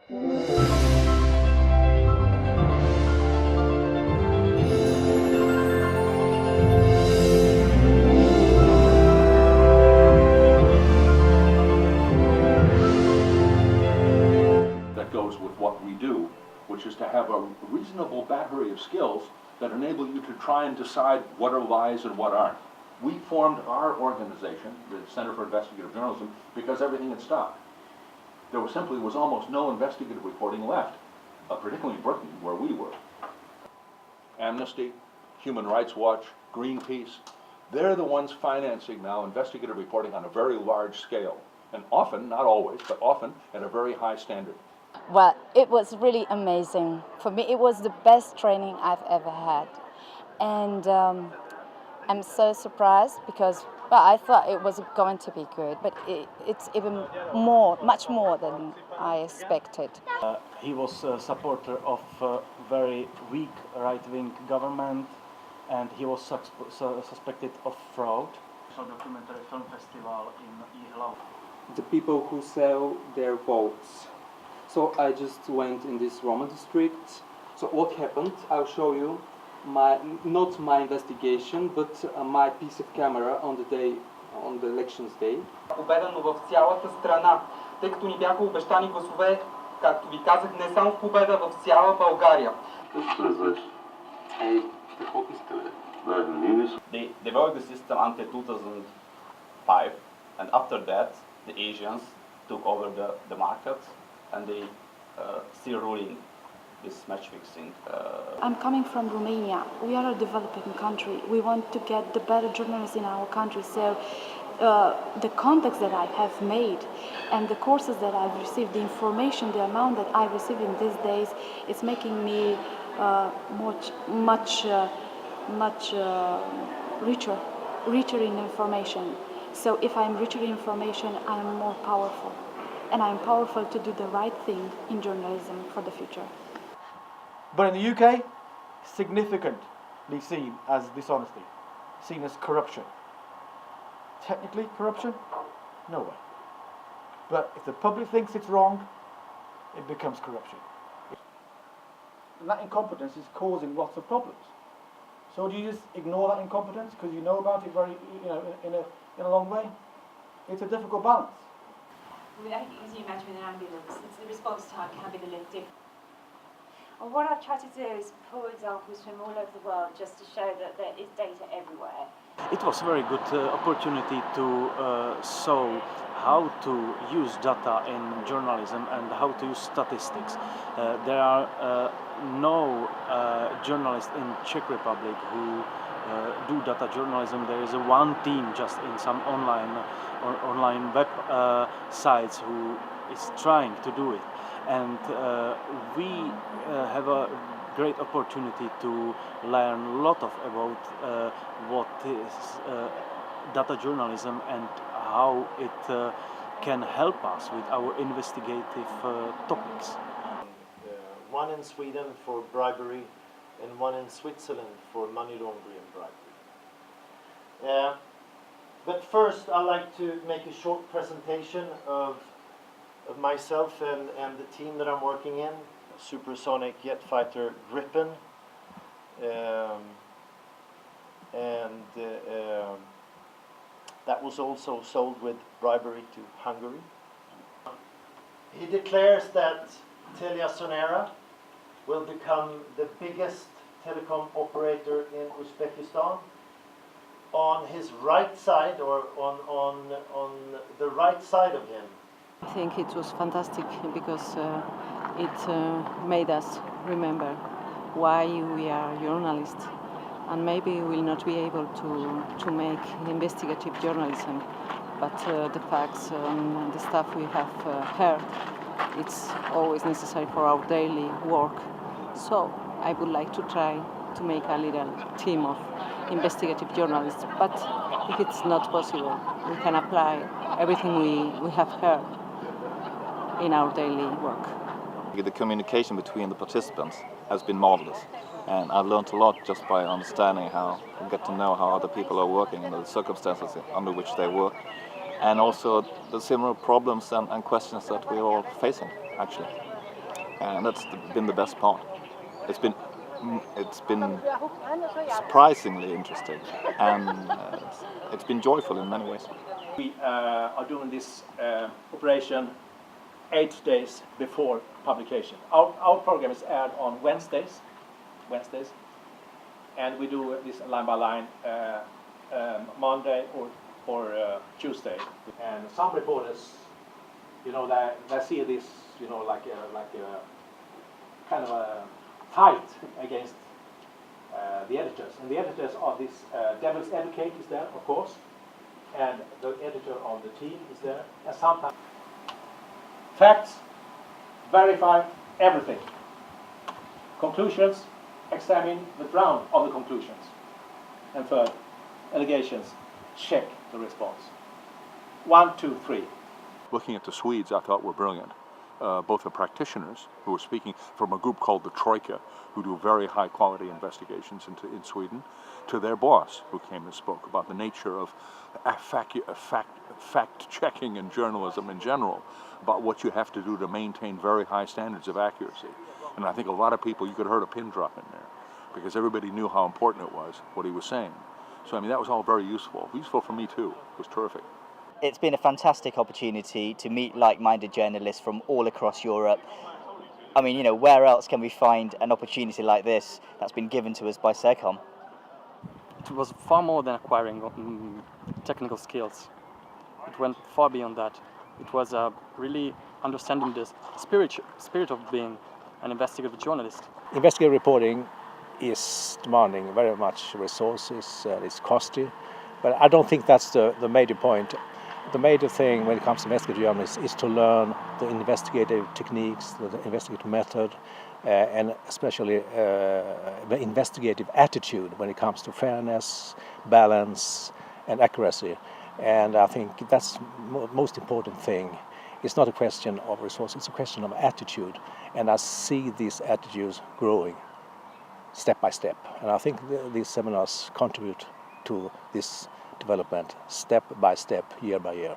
That goes with what we do, which is to have a reasonable battery of skills that enable you to try and decide what are lies and what aren't. We formed our organization, the Center for Investigative Journalism, because everything had stopped. There was almost no investigative reporting left, particularly in Britain, where we were. Amnesty, Human Rights Watch, Greenpeace, they're the ones financing now investigative reporting on a very large scale, and often, not always, but often at a very high standard. Well, it was really amazing. For me, it was the best training I've ever had. And I'm so surprised because, well, I thought it was going to be good, but it's even more, much more than I expected. He was a supporter of a very weak right-wing government, and he was suspected of fraud. Documentary film festival in Ihlau. The people who sell their votes. So I just went in this Roma district. So what happened? I'll show you not my investigation, but my piece of camera on the elections day. Победено в цялата страна, тъй като ни бяха обещани гласове, както ви казах, не само в победа, в цяла България. They worked the system until 2005, and after that, the Asians took over the market, and they still ruling this match fixing. I'm coming from Romania. We are a developing country. We want to get the better journalists in our country. So the contacts that I have made and the courses that I've received, the information, the amount that I receive in these days, it's making me much richer in information. So if I'm richer in information, I'm more powerful. And I'm powerful to do the right thing in journalism for the future. But in the UK, significantly seen as dishonesty, seen as corruption. Technically corruption? No way. But if the public thinks it's wrong, it becomes corruption. And that incompetence is causing lots of problems. So do you just ignore that incompetence because you know about it in a long way? It's a difficult balance. I think, as you imagine, with an ambulance, it's the response time can be the lifting. And what I've tried to do is pull examples from all over the world just to show that there is data everywhere. It was a very good opportunity to show how to use data in journalism and how to use statistics. There are no journalists in Czech Republic who do data journalism. There is one team just in some online web sites who is trying to do it, and we have a great opportunity to learn a lot about what is data journalism and how it can help us with our investigative topics. One in Sweden for bribery and one in Switzerland for money laundering and bribery. But first I'd like to make a short presentation of myself and the team that I'm working in. Supersonic jet fighter Gripen, and that was also sold with bribery to Hungary. He declares that TeliaSonera will become the biggest telecom operator in Uzbekistan. On his right side, or on the right side of him, I think it was fantastic because it made us remember why we are journalists, and maybe we will not be able to make investigative journalism, but the facts and the stuff we have heard, it's always necessary for our daily work. So I would like to try to make a little team of investigative journalists, but if it's not possible, we can apply everything we have heard in our daily work. The communication between the participants has been marvelous, and I've learned a lot just by understanding how, get to know how other people are working and the circumstances under which they work, and also the similar problems and questions that we're all facing, actually. and that's been the best part. It's been surprisingly interesting, and it's been joyful in many ways. We are doing this operation 8 days before publication. Our program is aired on Wednesdays, and we do this line by line Monday or Tuesday. And some reporters, they see this, like a kind of a fight against the editors. And the editors of this Devil's Advocate is there, of course, and the editor of the team is there, and sometimes facts, verify everything. Conclusions, examine the ground of the conclusions. And third, allegations, check the response. 1, 2, 3. Looking at the Swedes, I thought were brilliant. Both the practitioners who were speaking from a group called the Troika, who do very high quality investigations in Sweden, to their boss, who came and spoke about the nature of fact checking and journalism in general, about what you have to do to maintain very high standards of accuracy. And I think a lot of people, you could have heard a pin drop in there, because everybody knew how important it was, what he was saying. So I mean, that was all very useful for me too. It was terrific. It's been a fantastic opportunity to meet like-minded journalists from all across Europe. I mean, where else can we find an opportunity like this that's been given to us by CIRCOM? It was far more than acquiring technical skills. It went far beyond that. It was really understanding the spirit of being an investigative journalist. Investigative reporting is demanding very much resources, it's costly, but I don't think that's the major point. The major thing when it comes to investigative journalism is to learn the investigative techniques, the investigative method, and especially the investigative attitude when it comes to fairness, balance, and accuracy. And I think that's the most important thing. It's not a question of resources, it's a question of attitude. And I see these attitudes growing step by step. And I think these seminars contribute to this development step by step, year by year.